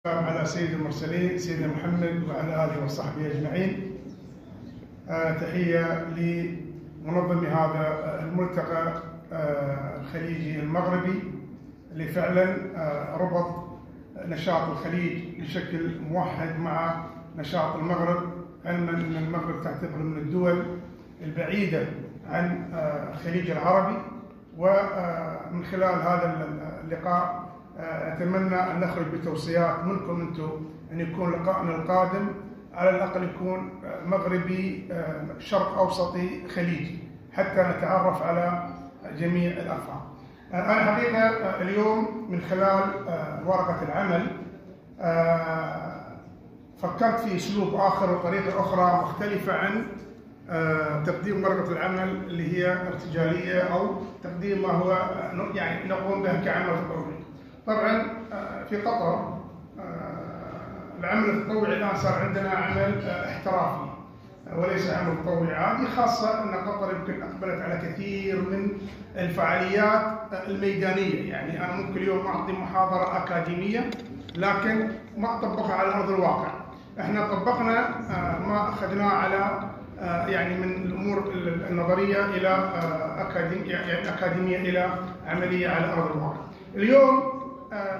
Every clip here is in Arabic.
على سيد المرسلين سيدنا محمد وعلى آله وصحبه أجمعين. تحية لمنظم هذا الملتقى الخليجي المغربي اللي فعلا ربط نشاط الخليج بشكل موحد مع نشاط المغرب، علما أن المغرب تعتبر من الدول البعيدة عن الخليج العربي. ومن خلال هذا اللقاء أتمنى أن نخرج بتوصيات منكم أنتم أن يكون لقاءنا القادم على الأقل يكون مغربي شرق أوسطي خليجي حتى نتعرف على جميع الأفراد. أنا حقيقة اليوم من خلال ورقة العمل فكرت في أسلوب آخر وطريقة أخرى مختلفة عن تقديم ورقة العمل اللي هي ارتجالية أو تقديم ما هو يعني نقوم به كعمل تطوعي. طبعا في قطر العمل التطوعي الآن صار عندنا عمل احترافي وليس عمل تطوعي عادي، خاصة أن قطر يمكن أقبلت على كثير من الفعاليات الميدانية. يعني أنا ممكن اليوم أعطي محاضرة أكاديمية لكن ما أطبقها على أرض الواقع. إحنا طبقنا ما أخذناه على يعني من الأمور النظرية إلى أكاديمية إلى عملية على أرض الواقع. اليوم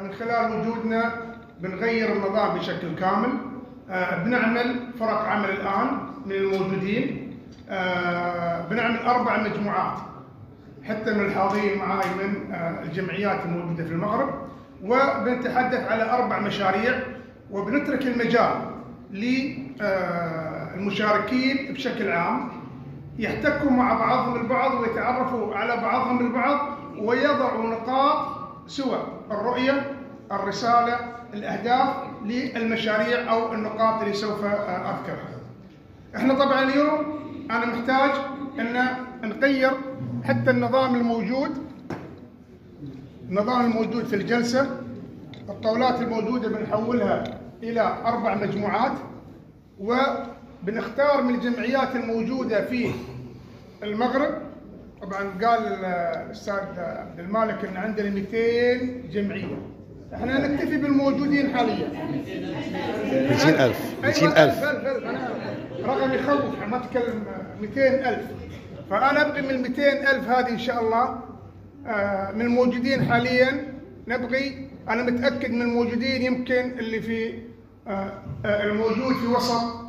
من خلال وجودنا بنغير النظام بشكل كامل. بنعمل فرق عمل الآن من الموجودين، بنعمل 4 مجموعات حتى من الحاضرين معي من الجمعيات الموجودة في المغرب، وبنتحدث على 4 مشاريع، وبنترك المجال للمشاركين بشكل عام يحتكوا مع بعضهم البعض ويتعرفوا على بعضهم البعض ويضعوا نقاط سواء الرؤية، الرسالة، الأهداف للمشاريع أو النقاط اللي سوف أذكرها. احنا طبعا اليوم أنا محتاج أن نغير حتى النظام الموجود في الجلسة. الطاولات الموجودة بنحولها إلى 4 مجموعات، وبنختار من الجمعيات الموجودة في المغرب. طبعا قال الأستاذ عبد المالك أن عندنا 200 جمعية، احنا نكتفي بالموجودين حاليا. 200,000 أنا رقم يخوف، ما أتكلم 200,000. فأنا أبغي من 200,000 هذه إن شاء الله من الموجودين حاليا نبغي، أنا متأكد من الموجودين يمكن اللي في الموجود في وسط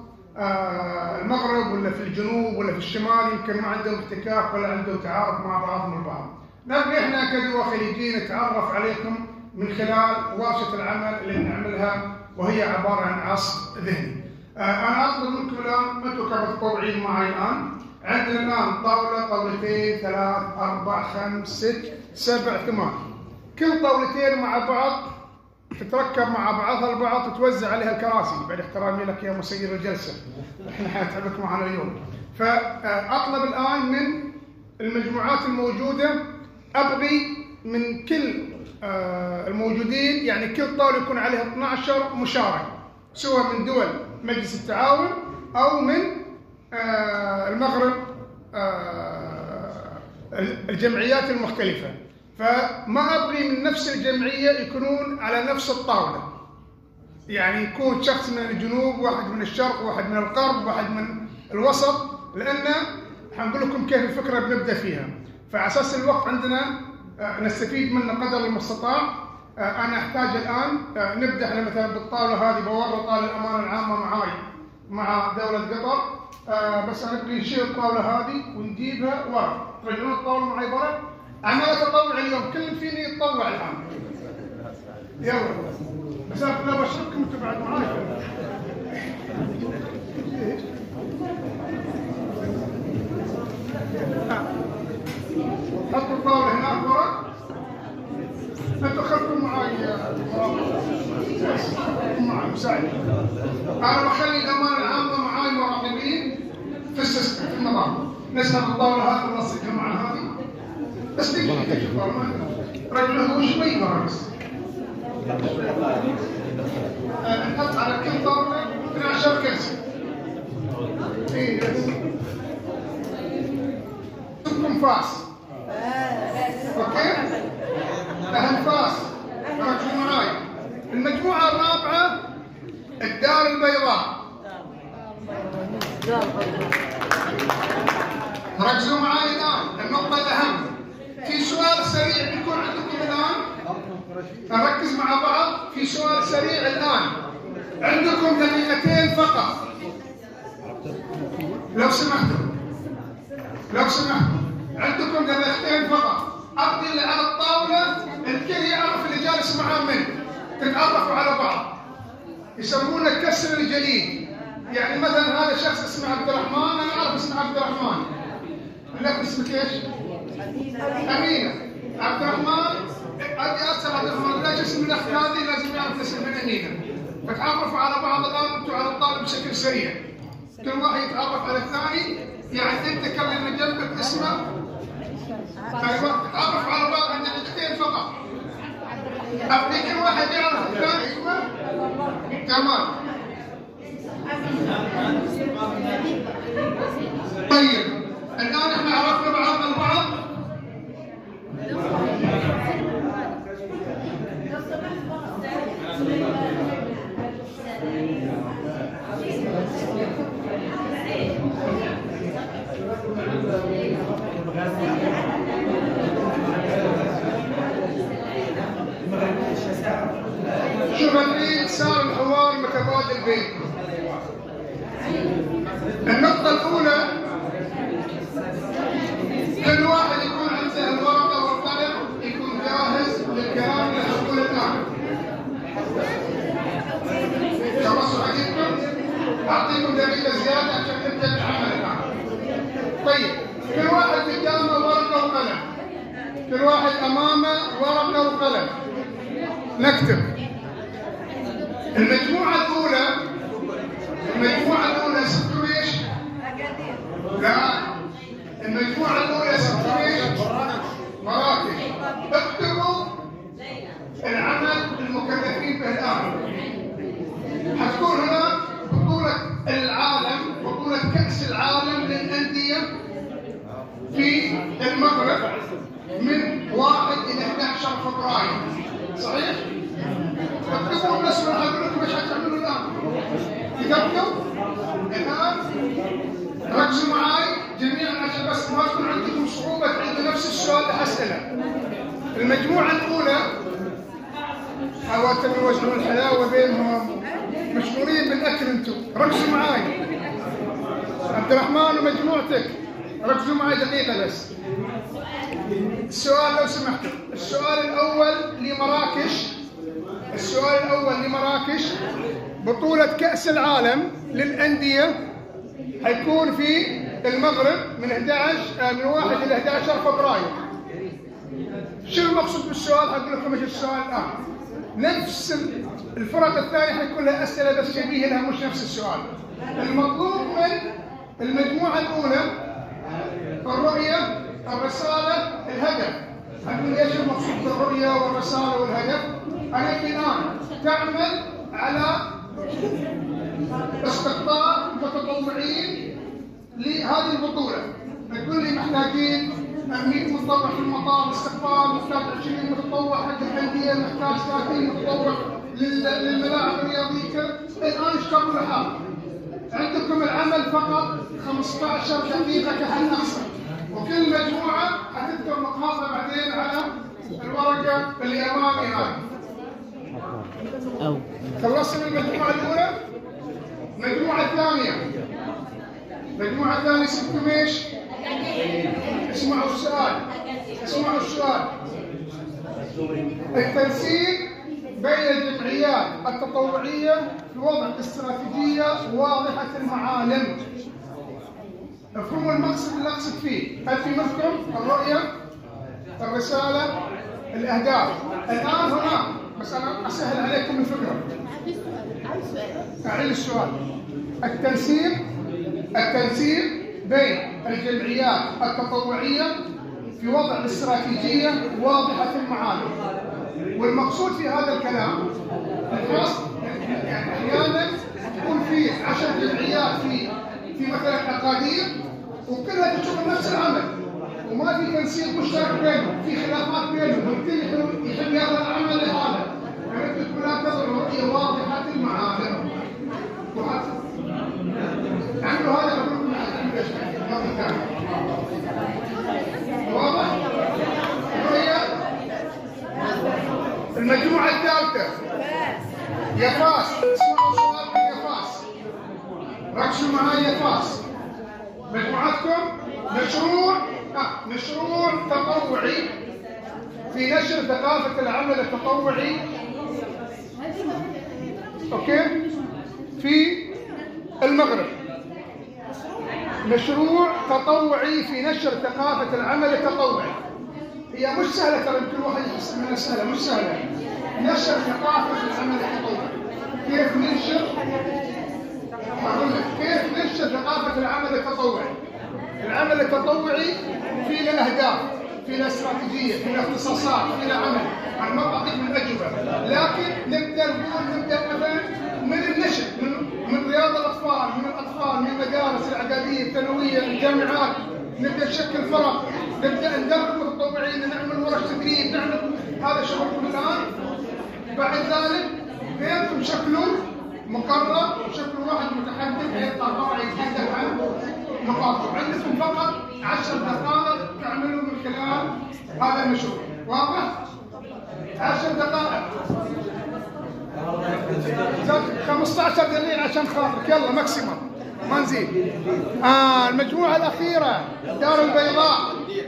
المغرب ولا في الجنوب ولا في الشمال يمكن ما عندهم احتكاك ولا عندهم تعارف مع بعضهم البعض. نبغي احنا كدول خليجيين نتعرف عليكم من خلال ورشة العمل اللي نعملها وهي عبارة عن عصف ذهني. أنا أطلب منكم الآن أنتم كمتطوعين معي الآن، عندنا الآن طاولة، طاولتين، 3، 4، 5، 6، 7، 8. كل طاولتين مع بعض تتركب مع بعضها البعض وتوزع عليها الكراسي. بعد احترامي لك يا مسير الجلسة، احنا حنتعبك معنا اليوم. فأطلب الآن من المجموعات الموجودة، أبغي من كل الموجودين يعني كل طاولة يكون عليها 12 مشارك، سواء من دول مجلس التعاون أو من المغرب الجمعيات المختلفة. فما أبغي من نفس الجمعية يكونون على نفس الطاولة، يعني يكون شخص من الجنوب، واحد من الشرق، واحد من الغرب، واحد من الوسط، لأن حنقول لكم كيف الفكرة بنبدأ فيها. فعساس الوقت عندنا نستفيد منه قدر المستطاع. أنا أحتاج الآن نبدأ احنا مثلا بالطاولة هذه، بورط الأمانة العامة معاي مع دولة قطر، بس أنا نبغي نشيل الطاولة هذه ونجيبها ورا. ترجعون الطاولة معي برا. أنا أتطوع اليوم، كل فيني يتطوع الآن. يلا بس أنا بشربكم أنتم بعد معاي. حطوا الطاولة هناك ورا. أنتوا خلكم معاي معاي مساعد. أنا بخلي الأمانة العامة معاي مراقبين في السيستم في النظام. نسحب الطاولة هذه ونلصقها مع هذه. بس رجله شوي برا بس. نحط على كل طاولة 12 كرسي. انفاس. اوكي؟ انفاس. ركزوا معاي. المجموعة الرابعة الدار البيضاء. ركزوا معي الآن النقطة الأهم. في سؤال سريع بيكون عندكم الآن، نركز مع بعض في سؤال سريع الآن. عندكم دقيقتين فقط، لو سمحتوا عندكم دقيقتين فقط. أعطي اللي على الطاولة الكل يعرف اللي جالس معاه منه، تتعرفوا على بعض. يسمونه كسر الجليد. يعني مثلا هذا شخص اسمه عبد الرحمن، أنا أعرف اسمه عبد الرحمن. لك اسمك ايش؟ أمينة. عبد الرحمن، أجي أسأل عبد الرحمن ليش اسم الأخت هذه؟ لازم يعرف اسم من أمينة. فتعرفوا على بعض الآن أنتم على الطالب بشكل سريع. كل واحد يتعرف على الثاني، يعني أنت كلم من جنبك اسمه. أيوه، تتعرفوا على بعض عند دقيقتين فقط. أبدي كل واحد يعرف الثاني اسمه. تمام. طيب، الآن احنا عرفنا بعضنا البعض. شوف الحين صار الحوار متبادل بينكم. النقطة الأولى، كل واحد يكون عنده الورقة والقلم، يكون جاهز للكلام اللي هقوله الآن. خلصوا حقيقتكم؟ أعطيكم دقيقة زيادة عشان نبدأ العمل الآن. طيب، كل واحد قدامه ورقة وقلم. كل واحد أمامه ورقة وقلم. نكتب. المجموعة الأولى سمتوا ايش؟ لا، المجموعة الأولى سمتوا ايش؟ مراكش. اكتبوا العمل المكلفين به الآن. حتكون هنا بطولة العالم، بطولة كأس العالم للأندية في المغرب من 1 إلى 11 فبراير. صحيح؟ اكتبوا الناس راح اقول لكم ايش حتعملوا الان. كتبتوا؟ الان ركزوا معي جميعا عشان بس ما تكون عندكم صعوبه عند نفس السؤال اللي حسأله. المجموعه الاولى حاولتوا توزعون الحلاوه بينهم، مشغولين بالاكل انتم. ركزوا معي. عبد الرحمن ومجموعتك ركزوا معي دقيقه بس. السؤال لو سمحتوا، السؤال الاول لمراكش بطولة كأس العالم للأندية، حيكون في المغرب من 1 إلى 11 فبراير. شو المقصود بالسؤال؟ هقول لكم ايش السؤال الآن. نفس الفرق الثانية حيكون لها أسئلة بس شبيهة لها، مش نفس السؤال. المطلوب من المجموعة الأولى الرؤية، الرسالة، الهدف. أقول ايش المقصود بالرؤية والرسالة والهدف؟ أنا الآن تعمل على استقطاب متطوعين لهذه البطولة. تقول لي محتاجين 100 متطوع في المطار استقبال، محتاج 20 متطوع حق الأندية، محتاج 30 متطوع للملاعب الرياضية. الآن اشتغلوا لحالكم. عندكم العمل فقط 15 دقيقة كحل أقصى، وكل مجموعة حتذكر نقاطها بعدين على الورقة اللي أمامي هاي. خلصنا المجموعة الأولى. المجموعة الثانية سمتم ايش؟ اسمعوا السؤال. التنسيق بين الجمعيات التطوعية في وضع استراتيجية واضحة المعالم. افهموا المقصد اللي اقصد فيه. هل في مفهوم؟ الرؤية، الرسالة، الأهداف. الآن هنا بس أنا أسهل عليكم الفكرة. أعيد السؤال. التنسيق بين الجمعيات التطوعية في وضع استراتيجية واضحة المعالم. والمقصود في هذا الكلام يعني أحيانا يكون في 10 جمعيات في مثلا أكادير وكلها تشتغل نفس العمل وما في تنسيق مشترك بينهم، في خلافات بينهم، والكل يحب ياخذ العمل لهذا. فانت تقول لا تضع رؤيه واضحه المعالم. المجموعة الثالثة يا فاس، اسمعوا سؤالكم يا فاس، ركزوا معي يا فاس. مجموعتكم مشروع تطوعي في نشر ثقافة العمل التطوعي، اوكي، في المغرب. مشروع تطوعي في نشر ثقافة العمل التطوعي. هي مش سهلة ترى، كل واحد يحس انها سهلة، مش سهلة. نشر ثقافة العمل التطوعي. كيف ننشر؟ أقول لك كيف ننشر ثقافة العمل التطوعي. العمل التطوعي في له أهداف، في له استراتيجية، في له اختصاصات، في له عمل. أنا ما بعطيك من أجوبة، لكن نبدأ مثلا من النشر، من رياض الأطفال، من المدارس الإعدادية، الثانوية، الجامعات. نبدأ نشكل فرق، نبدأ ندرب متطوعين، نعمل ورش تدريب، نعمل هذا شغلكم الآن. بعد ذلك بينكم شكلوا مقرر، شكلوا واحد متحدث يطلع طبعا يتحدث عن نقاطه. عندكم فقط 10 دقائق تعملوا من خلال هذا المشروع، واضح؟ 10 دقائق 15 دقيقة عشان خاطرك، يلا ماكسيمم ما نزيد. المجموعة الأخيرة دار البيضاء،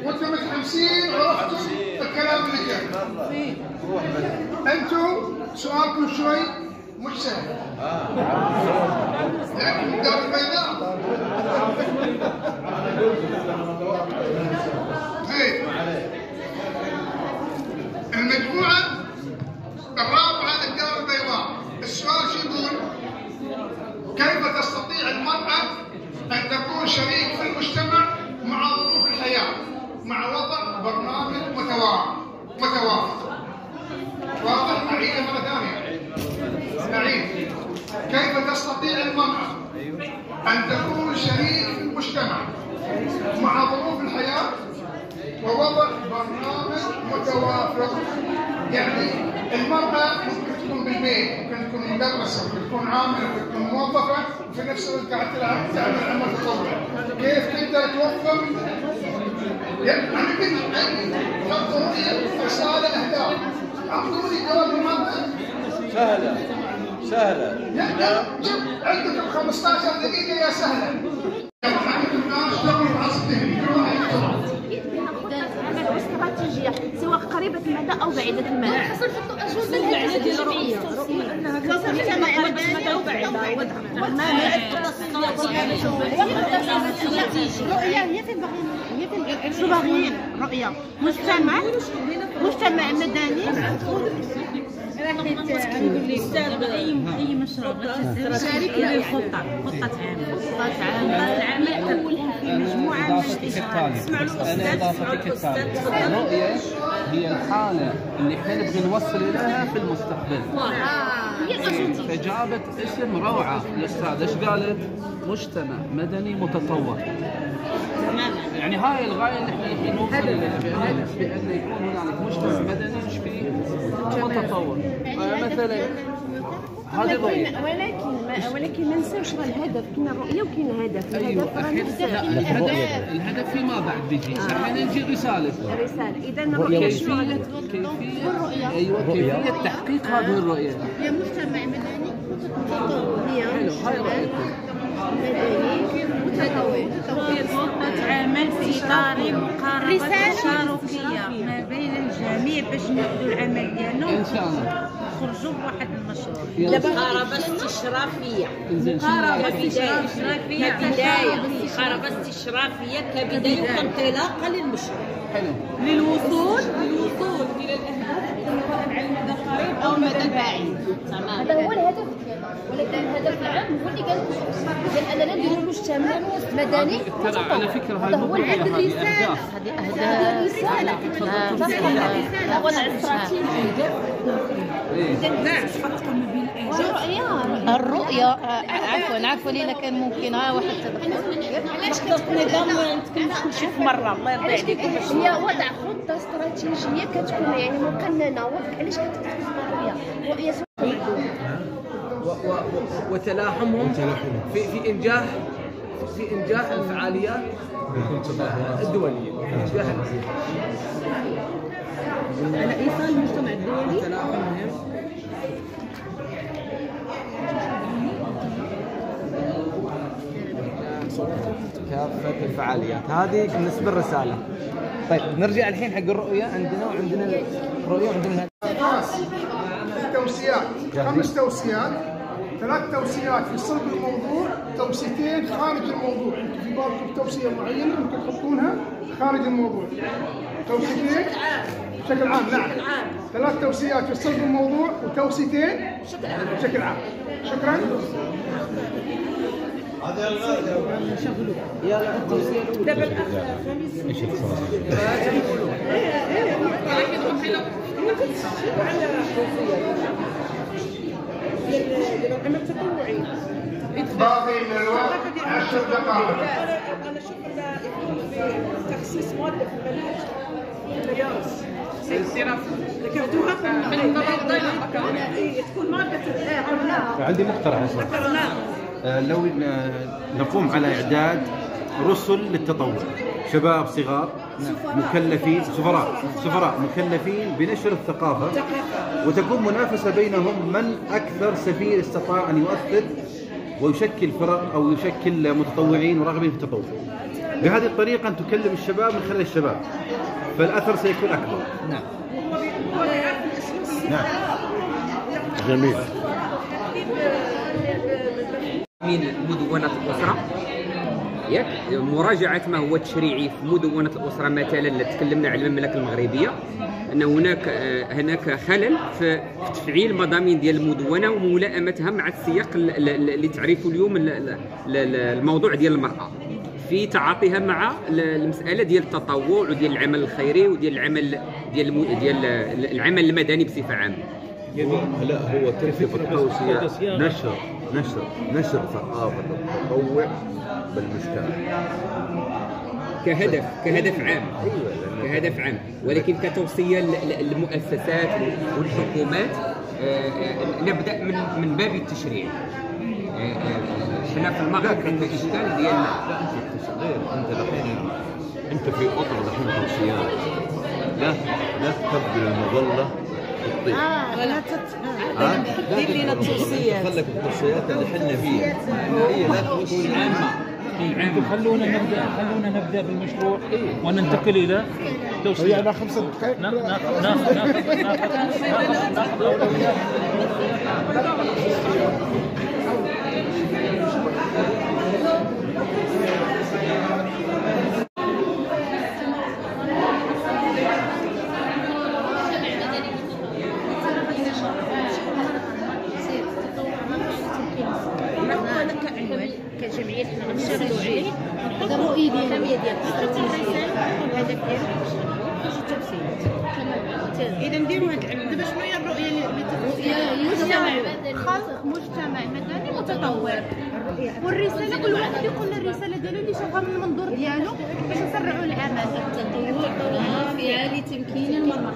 وانتم متحمسين عرفتوا الكلام اللي جاي. انتم سؤالكم شوي مش سهل. لكن دار البيضاء المجموعة الرابعة للدار البيضاء. السؤال شو يقول؟ كيف تستطيع المرأة أن تكون شريك في المجتمع مع ظروف الحياة، مع وضع برنامج متوافق؟ واضح؟ أعيدها مرة ثانية. أعيد. كيف تستطيع المرأة أن تكون شريك في المجتمع مع ظروف الحياة ووضع برنامج متوافق؟ يعني المرأة ممكن تكون بالبيت، ممكن تكون مدرسة، ممكن تكون عاملة، ممكن تكون موظفة، وفي نفس الوقت قاعدة تعمل عمل تطوعي. كيف تقدر توفق؟ يعني أنا كنت عندي خط رؤية، رسالة، أهداف. أعطوني جواب المرأة. سهلة. لا عندكم 15 دقيقة يا سهلة. عندكم الآن اشتغلوا مع الذهني، كل واحد يطلع. عمل استراتيجية سواء قريبة المدى أو بعيدة المدى. خاصة نحطوا أجندة ديال الرؤية. رؤية هي فين باغيين، شو باغيين؟ رؤية مجتمع مدني. اي مشروع شارك خطه عمل اولها في مجموعه من الاشراف. اسمعوا الاستاذ. الرؤية هي الحالة اللي احنا نبغي نوصل إليها في المستقبل. فجابت اسم روعة الأستاذ. إيش قالت؟ مجتمع مدني متطور. يعني هاي الغاية اللي احنا نبغي نوصل إليها، بأن يكون هنالك مجتمع مدني فيه متطور. مثلا هذه الرؤية. ولكن ما ننساوش الهدف. كاين الرؤية وكاين الهدف. الهدف فيما بعد بيجي. احنا نجي رسالة. إذا الرؤية شنو كيفية تحقيق هذه الرؤية. هي مجتمع مدني متطور. حلو، هاي رؤيتكم. مدني متطور. تعمل في إطار مقاربة تشاركية ما بين الجميع باش نبدو العمل ديالنا إن شاء الله. نخرجوا بواحد المشروع. مقاربة استشرافية. مقاربة استشرافية كبداية وكانطلاقة للمشروع. حلو. للوصول إلى الأهداف على المدى القريب أو المدى البعيد. تمام. هذا هو الهدف ديالنا، ولكن الهدف العام هو اللي قال ديال اننا نديروا مجتمع مدني ترى على فكرة هاي مو هذا هذه أهداف. هذه الرسالة. هو الاستراتيجي. الرؤية عفوا إلا كان ممكن واحد علاش كتكون نتكلم شي في مرة الله يرضي عليكم. هي وضع خطة استراتيجية كتكون يعني مقننة. علاش كتكون رؤية وتلاحمهم في انجاح الفعاليات الدوليه. على ايصال المجتمع الدولي وتلاحمهم كافة الفعاليات. هذه بالنسبة للرسالة. طيب نرجع الحين حق الرؤية. عندنا الرؤية وعندنا توصيات 5 توصيات، 3 توصيات في صلب الموضوع، توصيتين خارج الموضوع. انتم في بالكم توصيه معينه ممكن تحطونها خارج الموضوع. توصيتين بشكل عام. نعم. 3 توصيات في صلب الموضوع وتوصيتين بشكل عام. شكرا. يلا التوصية الأولى. عمل تطوعي. باقي من الوقت 10 دقائق. انا اشوف انه يكون في تخصيص ماده في المنهج المدارس. ذكرتوها تكون ماده عندي مقترح لو نقوم على إعداد رسل للتطوع، شباب صغار مكلفين سفراء مكلفين بنشر الثقافة، وتكون منافسة بينهم من أكثر سفير استطاع أن يؤثر ويشكل فرق أو يشكل متطوعين وراغبين في التطوع. بهذه الطريقة أن تكلم الشباب من خلال الشباب، فالأثر سيكون أكبر. نعم. نعم. جميل. من مدونة الأسرة مراجعة ما هو تشريعي في مدونة الأسرة. مثلا اللي تكلمنا على المملكة المغربية أن هناك خلل في تفعيل مضامين ديال المدونة وملائمتها مع السياق اللي تعرفه اليوم الموضوع ديال المرأة في تعاطيها مع المسألة ديال التطوع وديال العمل الخيري وديال العمل ديال العمل المدني بصفة عامة. لا هو ترتيب التوصية نشر ثقافة التطوع بالمجتمع كهدف عام. كهدف عام، ولكن كتوصية للمؤسسات والحكومات نبدأ من باب التشريع. احنا في المغرب عندنا اشكال ديال غير انت الحين انت في اطر الحين توصيات، لا تقبل المظله الطيب. لا تحدد لنا التوصيات. خلك التوصيات اللي احنا فيها هي لا تكون عامه. خلونا نبدا بالمشروع وننتقل الى توصية. على 5 دقائق. ناخذ اولويات. كجمعيه حنا غنشتغلوا عليه هذا الرؤيه ديالنا ديال الاستراتيجيه والهدف ديالنا باش التوسيع. اذا نديروا هذا العمل. دابا شنو هي الرؤيه اللي مجتمع مدني متطور، والرساله كل واحد يقول الرساله ديالو اللي شافها من المنظور ديالو باش نسرعوا العمل. التطوع رافعه لتمكين المراه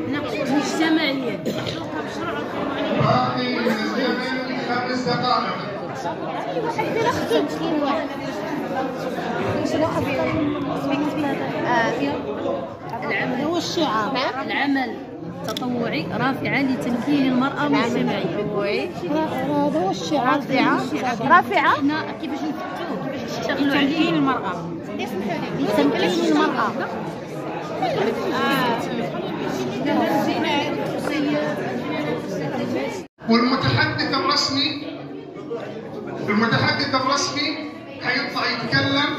مجتمعيا. باقي من الزمن 5 دقائق. العمل هو الشعار. العمل التطوعي رافعة لتمكين المرأة مجتمعيا. هذا هو الشعار. رافعة كيفاش نفتحوه، كيفاش نشتغلوا عليه. تمكين المرأة. تمكين المرأة. والمتحدث الرسمي حيطلع يتكلم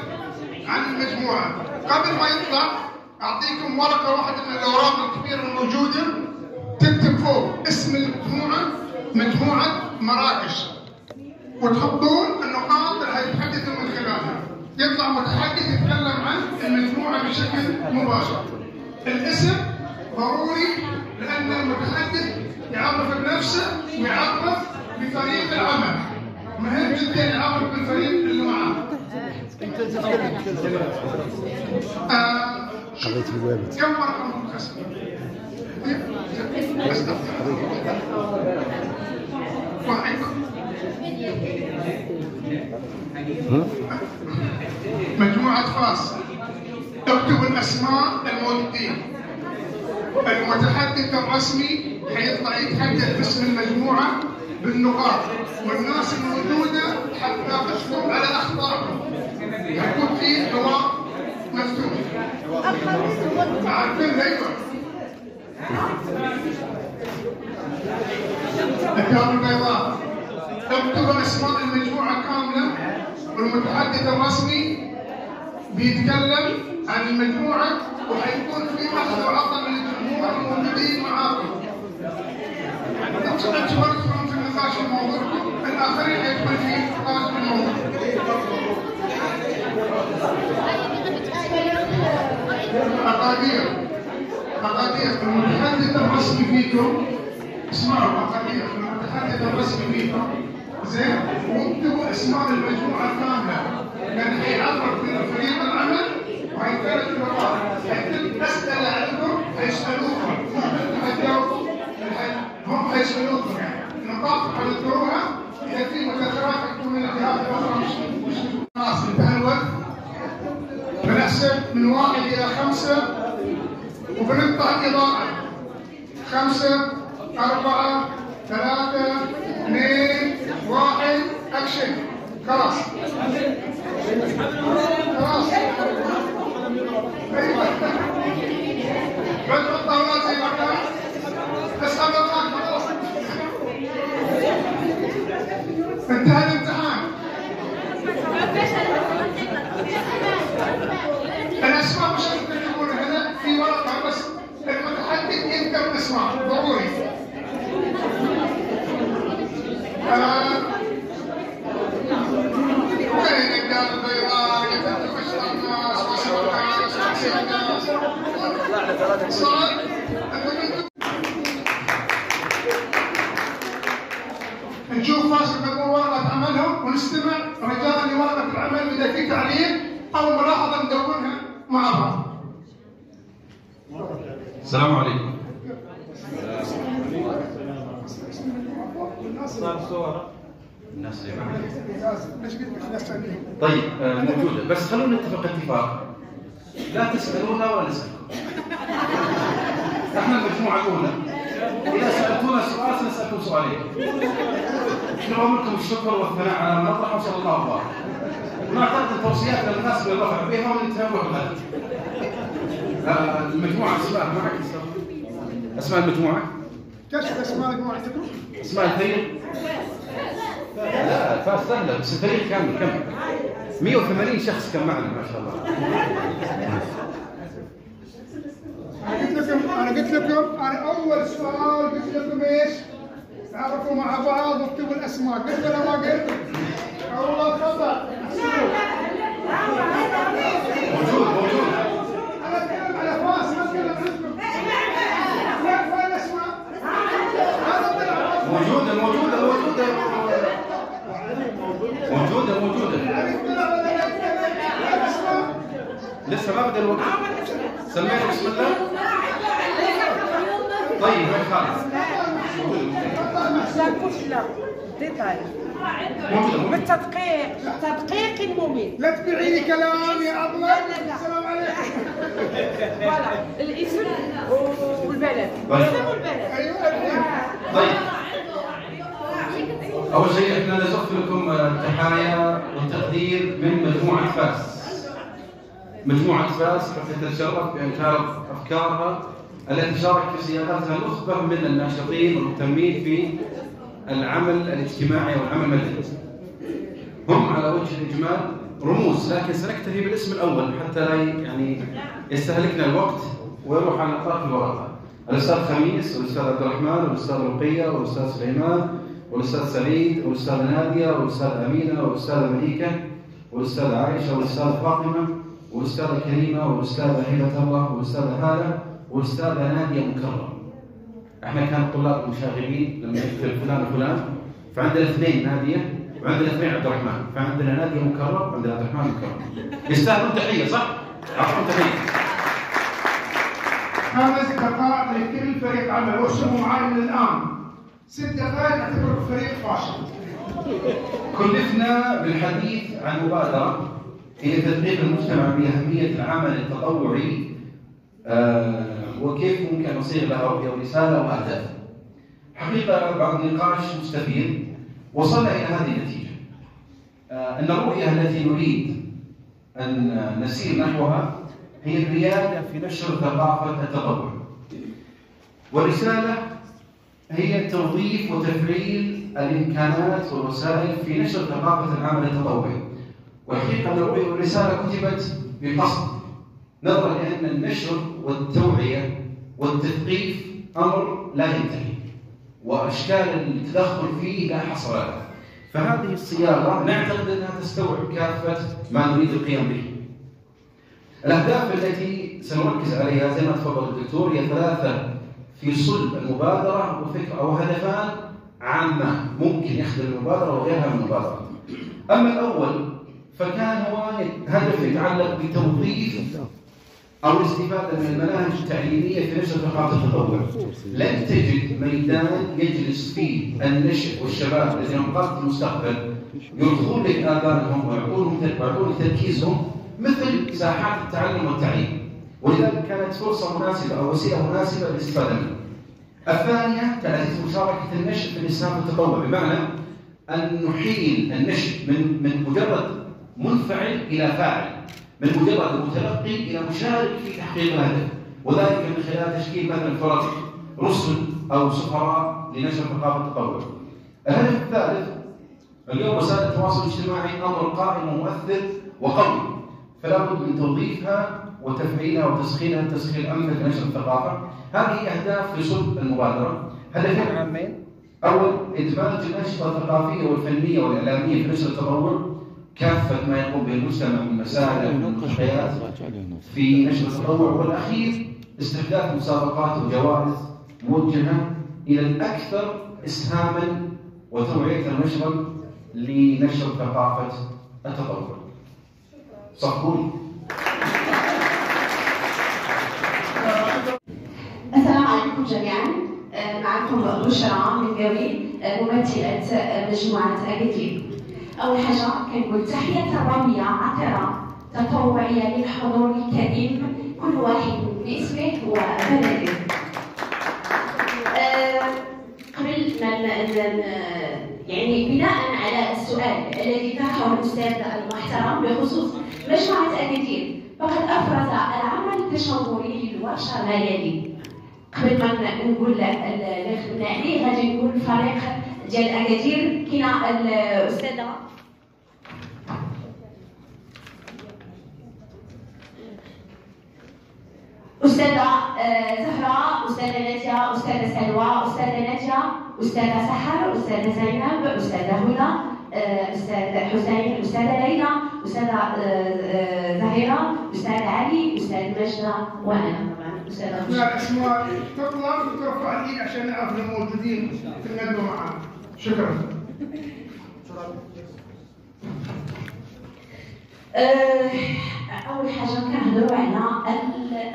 عن المجموعة. قبل ما يطلع أعطيكم ورقة واحدة من الأوراق الكبيرة الموجودة تكتب فوق اسم المجموعة، مجموعة مراكش، وتحطون النقاط اللي حيتحدثوا من خلالها. يطلع متحدث يتكلم عن المجموعة بشكل مباشر. الاسم ضروري لأن المتحدث يعرف بنفسه ويعرف بطريقة العمل. مهم جدا يعرف بالفريق اللي معاه. كم ورقة منقسمة؟ واحد. مجموعة فاس. اكتبوا الأسماء الموجودين. المتحدث الرسمي حيطلع يتحدث باسم المجموعة بالنقاط، والناس الموجودة حتى تشكر على أخطائهم. يكون في حوار مفتوح. عارفين أيوة. الدار البيضاء اكتبوا اسماء المجموعة كاملة، والمتحدث الرسمي بيتكلم عن المجموعة، وحيكون في أخذ وعطاء من الجمهور الموجودين معاكم. انتم اشتركتم في النقاش في الموضوع، الآخرين حيكون في نقاش في الموضوع. مقادير المتحدث الرسمي فيكم، اسمعوا مقادير المتحدث الرسمي فيكم زين، واكتبوا اسماء المجموعه كامله، لان حيعرف من فريق العمل وحيكون الجواب، حيتم اسئله عندكم حيسالوكم، انتم حتجاوبوا، هم حيسالوكم يعني نقاط حتذكروها، اذا في مذكرات تكون من الجهات الاخرى مش خلاص انتهى الوقت. بنحسب من 1 إلى 5 وبنقطع الإضاءة. 5 4 3 2 1 أكشن. خلاص أيوة بدأ الطاولات زي ما كان، بس أبغى خلاص انتهى الامتحان. الأسماء مش تكتبون هنا في ورقة، بس المتحدث يذكر الأسماء ضروري. وين الدار البيضاء يتم بشر الناس وسوى الناس صار. نشوف فاصل نقول ورقة عملهم ونستمع رجاء لورقة العمل إذا في تعليق أو ملاحظة ندونها مع بعض. السلام عليكم. الناس طيب موجودة، بس خلونا نتفق اتفاق، لا تسألونا ولا نسألكم. احنا المجموعة الأولى، إذا سألتونا سؤال سنسألكم سؤالين. نرغم لكم الشكر والثناء على ما نطرح وصلى الله عليه وسلم. ونعتقد التوصيات للناس بالرفع بها وننتهي بالغد. المجموعة اسماء معك اسماء المجموعة؟ كشف اسماء مجموعتكم؟ اسماء الفريق؟ لا الفاس سهلة، بس الفريق كامل كم؟ 180 شخص كان معنا ما شاء الله. أنا قلت لكم أنا أول سؤال قلت لكم إيش؟ تعرفوا مع بعض واكتبوا الأسماء، قلت ولا ما قلت؟ أول خطأ. موجود. أنا أتكلم على فاس ما أتكلم عنكم. وين الأسماء؟ موجودة. لسه ما بدأ الوقت. سميته بسم الله. طيب هاي خالص. بالتدقيق ممل. لا تبيعي لي كلام يا أبله. السلام عليكم. فوالا الاسم والبلد. طيب. أول شيء احنا نزفت لكم التحايا والتقدير من مجموعة فاس. مجموعة فاس حتى تتشرف بأن تعرف أفكارها التي شارك في صياغتها نخبة من الناشطين والمهتمين في العمل الاجتماعي والعمل المدني. هم على وجه الإجمال رموز، لكن سنكتفي بالاسم الأول حتى لا يعني يستهلكنا الوقت ويروح على نطاق الورقة. الأستاذ خميس والأستاذ عبد الرحمن والأستاذ رقية والأستاذ سليمان والأستاذ سعيد والأستاذ نادية والأستاذ أمينة والأستاذة مليكة والأستاذ عائشة والأستاذ فاطمة والأستاذة كريمة والأستاذة هبة الله والأستاذة هالة والأستاذة نادية مكرم. احنا كان الطلاب المشاغبين لما يكتب فلان وفلان، فعندنا 2 نادية وعندنا 2 عبد الرحمن، فعندنا نادية مكرم وعندنا عبد الرحمن مكرم. يستاهلون تحية صح؟ أعطهم تحية. 5 دقائق لكل فريق عمل، وارسموا معي من الآن. 6 دقائق نعتبر فريق فاشل. كلفنا بالحديث عن مبادرة هي تدقيق المجتمع بأهمية العمل التطوعي وكيف ممكن نصيغ لها رؤية ورسالة وأهداف. حقيقة بعد نقاش مستفيض وصلنا إلى هذه النتيجة، أن الرؤية التي نريد أن نسير نحوها هي الريادة في نشر ثقافة التطوع، والرسالة هي توظيف وتفعيل الإمكانات والوسائل في نشر ثقافة العمل التطوعي. والحقيقة أن الرؤية والرسالة كتبت بقصد، نظرا لأن النشر والتوعية والتثقيف أمر لا ينتهي، وأشكال التدخل فيه لا حصر لها. فهذه الصياغة نعتقد أنها تستوعب كافة ما نريد القيام به. الأهداف التي سنركز عليها زي ما تفضل الدكتور هي 3 في صلب المبادرة وفكرة أو هدفان عامة ممكن يخدم المبادرة وغيرها من المبادرة. أما الأول فكان هو هدف يتعلق بتوظيف أو الاستفادة من المناهج التعليمية في نشر ثقافة التطوع. لن تجد ميدان يجلس فيه النشء والشباب الذين هم قادة المستقبل يرضون لك آذانهم ويعطون تركيزهم مثل ساحات التعلم والتعليم، ولذلك كانت فرصة مناسبة أو وسيلة مناسبة للاستفادة منها. الثانية تعزيز مشاركة النشء في الإسهام والتطوع، بمعنى أن نحيل النشء من مجرد منفعل إلى فاعل، من مجرد متلقي إلى مشارك في تحقيق الهدف، وذلك من خلال تشكيل مثلا فرق رسل أو سفراء لنشر ثقافة التطوع. الهدف الثالث، اليوم وسائل التواصل الاجتماعي أمر قائم ومؤثر وقوي، فلا بد من توظيفها وتفعيلها وتسخينها تسخين أمثل في نشر الثقافة. هذه أهداف في صلب المبادرة. هدفين عامين: أول، إدماج الأنشطة الثقافية والفنية والإعلامية في نشر التطوع كافة ما يقوم به المجتمع من مسائل ومنتشرات في نشر التطوع. والأخير، استحداث مسابقات وجوائز موجهة إلى الأكثر إسهاما وتوعية ونشرا لنشر ثقافة التطوع. صفوني. السلام عليكم جميعا. معكم بشرى من قوي ممثلة مجموعة أكادير. أول حاجة كنقول تحية رامية عطرة تطوعية للحضور الكريم كل واحد باسمه وبلده. قبل ما يعني بناء على السؤال الذي طرحه الأستاذ المحترم بخصوص مجموعة أكادير، فقد أفرز العمل التشاوري للورشة ما يلي. قبل ما نقول اللي خدمنا عليه غادي نقول الفريق ديال أكادير. كاينة الأستاذة زهراء، أستاذة نادية، أستاذة سلوى، أستاذة نادية، أستاذة سحر، أستاذة زينب، أستاذة هدى، أستاذ حسين، أستاذة ليلى، أستاذة زهيرة، أستاذ علي، أستاذ مجدة، وأنا طبعا أستاذة خشب. الأسماء تطلع وترفع اليد عشان نعرف الموجودين في الندوة معنا. شكرا. أول حاجة كنهضروا على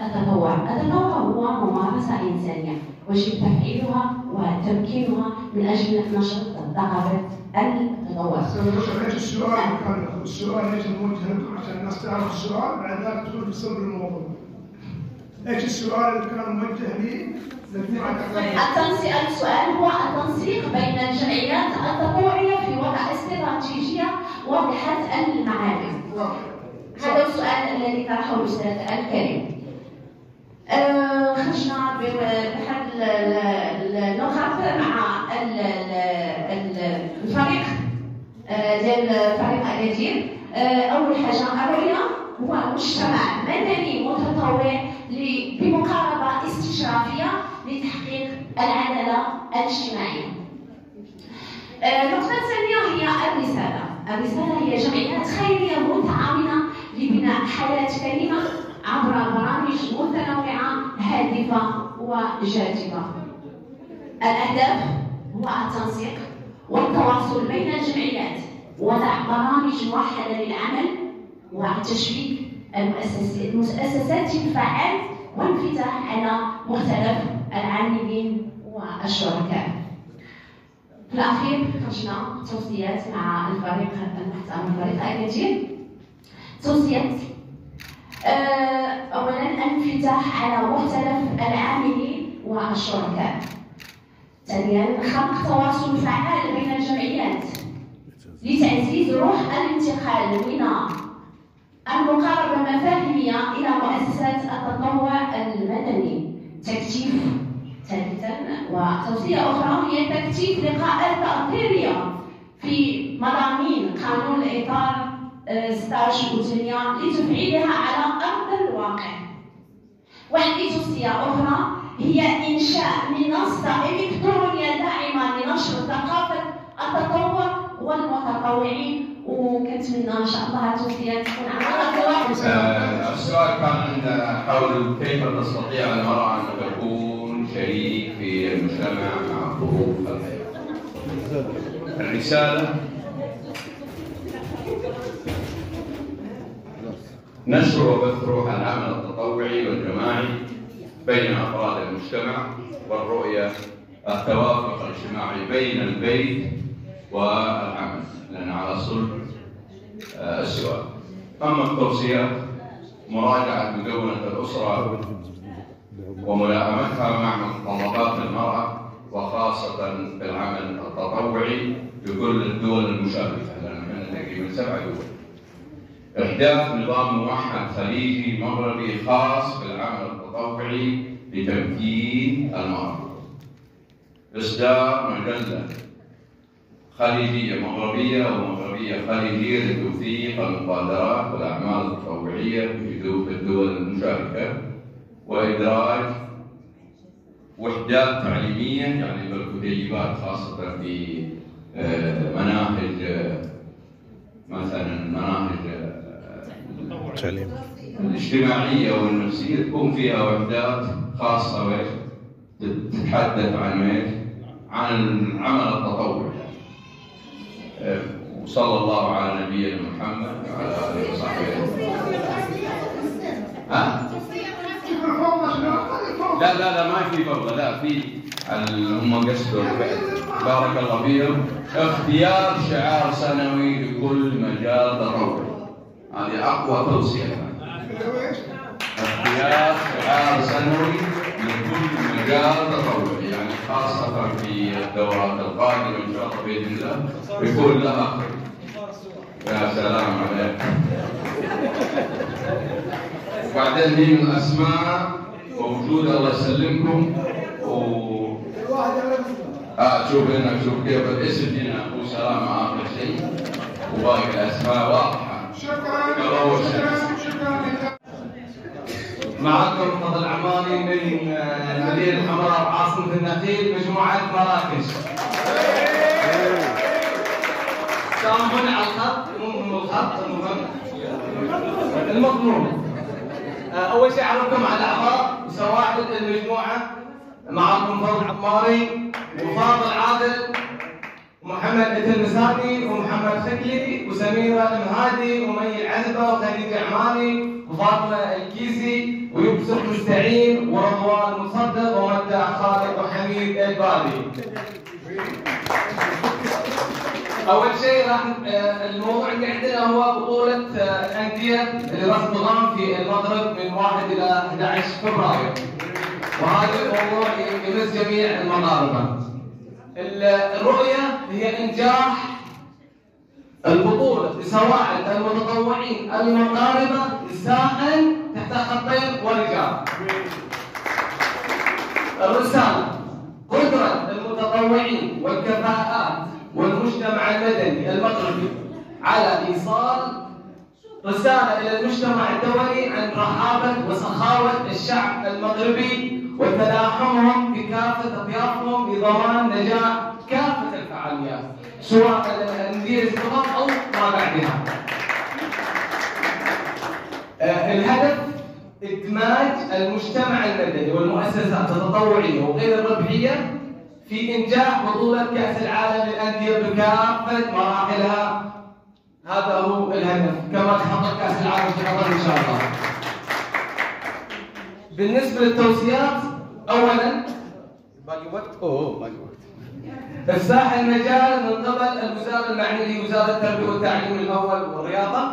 التطوع. التطوع هو ممارسة إنسانية ويجب تفعيلها وتمكينها من أجل نشر ثقافة التطوع. ايش السؤال كان؟ السؤال ايش الموجه عشان الناس تعرف السؤال بعد ذلك تدخل في صلب الموضوع. ايش السؤال اللي كان موجه لي؟ السؤال هو التنسيق بين الجمعيات التطوعية في وضع استراتيجية واضحة المعالم. هذا السؤال الذي طرحه الأستاذ الكريم. خرجنا بحد النقاط مع الفريق ديال فريق أكادير. أول حاجة الرؤية هو مجتمع مدني متطوع بمقاربة استشرافية لتحقيق العدالة الاجتماعية. النقطة الثانية هي الرسالة. الرسالة هي جمعيات خيرية متعاونة لبناء حياة كريمة عبر برامج متنوعة هادفة وجاذبة. الأهداف هو التنسيق والتواصل بين الجمعيات، وضع برامج موحدة للعمل وتشبيك المؤسسات الفعال والانفتاح على مختلف العاملين والشركاء. في الأخير خرجنا توصيات مع الفريق المحترم فريق أكادير. توصيات أولا الانفتاح على مختلف العاملين والشركاء. ثانيا خلق تواصل فعال بين الجمعيات لتعزيز روح الانتقال من المقاربة المفاهيمية إلى مؤسسات التطوع المدني. تكثيف. ثالثا وتوصية أخرى هي تكثيف لقاءات تأطيرية في مضامين قانون الإطار 16 وثمانية لتفعيلها على أرض الواقع. وعندي توصية أخرى هي إنشاء منصة إلكترونية داعمة لنشر ثقافة التطوع والمتطوعين، وكنتمنى إن شاء الله التوصيات تكون على السؤال كان عندنا حول كيف تستطيع المرأة أن تكون شريك في المجتمع مع ظروف الحياة. الرسالة نشر وبث روح العمل التطوعي والجماعي بين أفراد المجتمع، والرؤية التوافق الاجتماعي بين البيت والعمل، لأن على صلب السؤال. أما التوصيات مراجعة مدونة الأسرة وملائمتها مع متطلبات المرأة، وخاصة في العمل التطوعي لكل الدول المشاركة، لأن احنا تقريبا 7 دول. إحداث نظام موحد خليجي مغربي خاص بالعمل التطوعي لتمكين المرأة. إصدار مجلة خليجية مغربية ومغربية خليجية لتوثيق المبادرات والأعمال التطوعية في الدول المشاركة، وإدراج وحدات تعليمية يعني بالكتيبات خاصة في مناهج، مثلا مناهج الاجتماعية والنفسية تكون فيها وحدات خاصة تتحدث عن العمل التطوعي. وصلى الله على نبينا محمد وعلى آله وصحبه. لا ما في فضل، لا في هم قصدوا بارك الله فيهم اختيار شعار سنوي لكل مجال تطوعي. هذه أقوى توصية. اختيار شعار سنوي لكل مجال تطوعي، يعني خاصة في الدورات القادمة إن شاء الله بإذن الله يكون لها. يا سلام عليك. وبعدين هي من الأسماء موجودة الله يسلمكم. شوف هنا، شوف كيف الاسم هنا أبو سلام آخر شيء، وباقي الأسماء واضحة. شكرا. معكم فضل عماني من المدينة الحمراء عاصمة النخيل، مجموعة مراكش. سامحوني على الخط، المضمون. أول شيء أعرفكم على الأعضاء وسواحل المجموعة. معكم فضل عماري وفاضل عادل ومحمد التلمساني ومحمد خكلي وسميرة المهادي ومي العذبة وخديجة عماني وفاطمة الكيسي ويوسف مستعين ورضوان مصدق ومدة خالد وحميد البادي. أول شيء راح الموضوع اللي عندنا هو بطولة الأندية اللي راح تقام في المغرب من 1 إلى 11 فبراير، وهذا الموضوع يمس جميع المغاربة. الرؤية هي إنجاح البطولة لسواعد المتطوعين المغاربة للساحل تحت خطين ورجال. الرسالة: قدرة المتطوعين والكفاءات والمجتمع المدني المغربي على إيصال رسالة إلى المجتمع الدولي عن رحابة وسخاوة الشعب المغربي وتلاحمهم بكافة أطيافهم لضمان نجاح كافة الفعاليات سواء الأندية الصغار أو ما بعدها. الهدف إدماج المجتمع المدني والمؤسسات التطوعية وغير الربحية في إنجاح بطولة كأس العالم للأندية بكافة مراحلها. هذا هو الهدف، كما تحقق كأس العالم في قطر إن شاء الله. بالنسبة للتوصيات، أولاً باقي وقت؟ باقي وقت. إفساح المجال من قبل الوزارة المعنية وزارة التربية والتعليم الأول والرياضة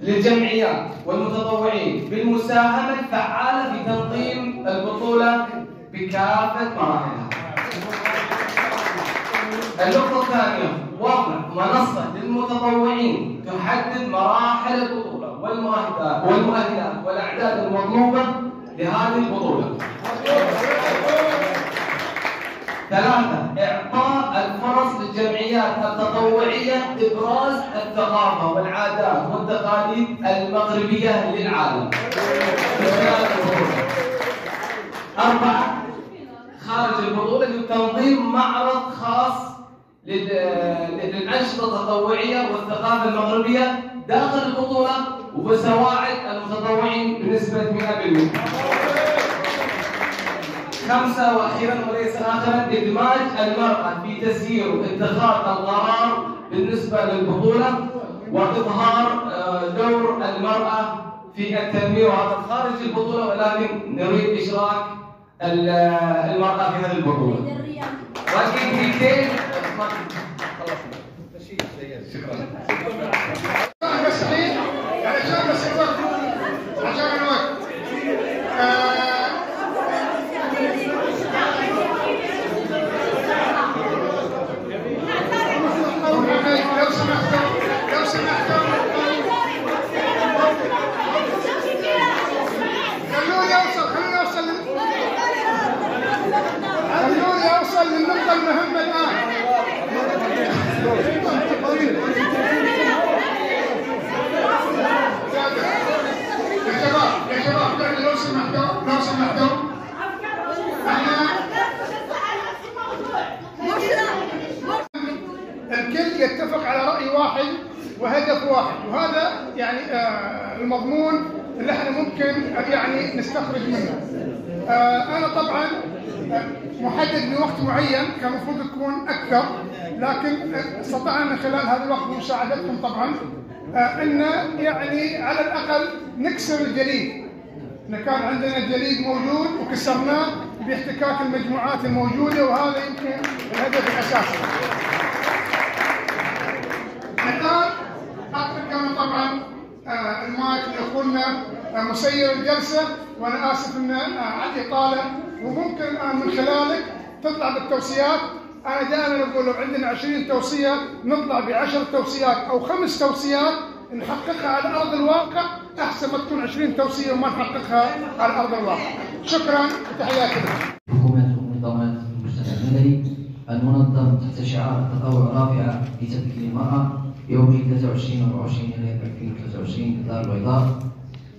للجمعيات والمتطوعين بالمساهمة الفعالة في تنظيم البطولة بكافة مراحلها. النقطة الثانية، وضع منصة للمتطوعين تحدد مراحل البطولة والمؤهلات والأعداد المطلوبة لهذه البطولة. 3. إعطاء الفرص للجمعيات التطوعية إبراز الثقافة والعادات والتقاليد المغربية للعالم. 4. خارج البطولة لتنظيم معرض خاص للأنشطة التطوعية والثقافة المغربية داخل البطولة وبسواعد المتطوعين بنسبة 100%. 5. وأخيرا وليس آخرا، إدماج المرأة في تسيير واتخاذ القرار بالنسبة للبطولة وإظهار دور المرأة في التنمية، وهذا خارج البطولة، ولكن نريد إشراك المرأة في هذه البطولة. وكلمتين خلوني اوصل للنقطة المهمة الآن. يا شباب لو سمحتوا الكل يتفق على رأي واحد وهدف واحد، وهذا يعني المضمون اللي احنا ممكن يعني نستخرج منه. أنا طبعا محدد بوقت معين، كان المفروض تكون أكثر، لكن استطعنا من خلال هذا الوقت بمساعدتكم طبعا أن يعني على الأقل نكسر الجليد. كان عندنا جليد موجود وكسرناه باحتكاك المجموعات الموجودة، وهذا يمكن الهدف الأساسي. الآن أترك أنا طبعا المايك لأخونا مسير الجلسة، وأنا آسف أن على الإطالة، وممكن الآن من خلالك تطلع بالتوصيات. أنا دائما أقول لو عندنا 20 توصية نطلع ب10 توصيات أو 5 توصيات نحققها على أرض الواقع، أحسن ما تكون 20 توصية وما نحققها على أرض الواقع. شكرا وتحياتي لكم. حكومة ومنظمات المجتمع المدني المنظم تحت شعار التطوع رافعة لتمكين المرأة يوم 23 و 24 يناير 2023 بالدار البيضاء.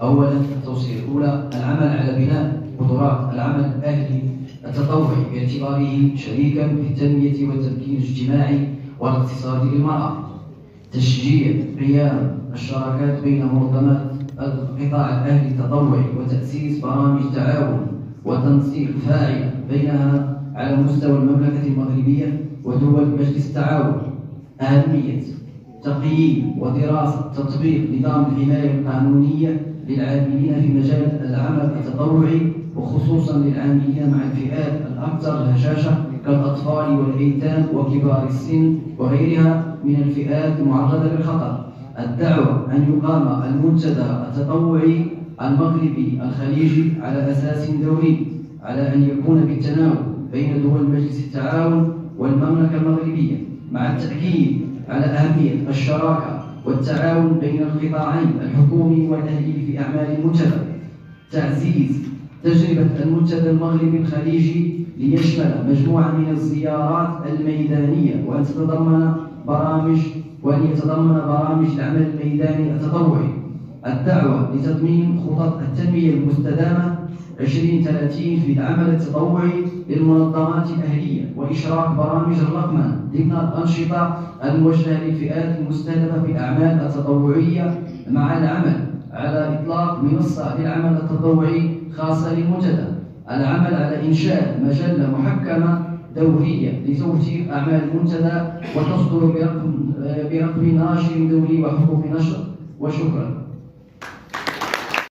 أولا التوصية الأولى، العمل على بناء قدرات العمل الأهلي التطوعي باعتباره شريكا في التنمية والتمكين الاجتماعي والاقتصادي للمرأة. تشجيع قيام الشراكات بين منظمات القطاع الأهلي التطوعي وتأسيس برامج تعاون وتنسيق فاعلة بينها على مستوى المملكة المغربية ودول مجلس التعاون. أهمية تقييم ودراسة تطبيق نظام الحماية القانونية للعاملين في مجال العمل التطوعي، وخصوصا للعاملين مع الفئات الأكثر هشاشة كالأطفال والأيتام وكبار السن وغيرها من الفئات المعرضة للخطر. الدعوة أن يقام المنتدى التطوعي المغربي الخليجي على أساس دوري، على أن يكون بالتناوب بين دول مجلس التعاون والمملكة المغربية، مع التأكيد على أهمية الشراكة والتعاون بين القطاعين الحكومي والأهلي في أعمال المنتدى. تعزيز تجربة المنتدى المغربي الخليجي ليشمل مجموعة من الزيارات الميدانية وأن يتضمن برامج العمل الميداني التطوعي. الدعوة لتضمين خطط التنمية المستدامة 2030 في العمل التطوعي للمنظمات الأهلية، وإشراك برامج الرقمنة ضمن الأنشطة الموجهة للفئات المستهدفة في الأعمال التطوعية، مع العمل على إطلاق منصة للعمل التطوعي خاصة للمنتدى. العمل على إنشاء مجلة محكمة دورية لتوثيق أعمال المنتدى وتصدر برقم ناشر دولي وحقوق نشر. وشكرا.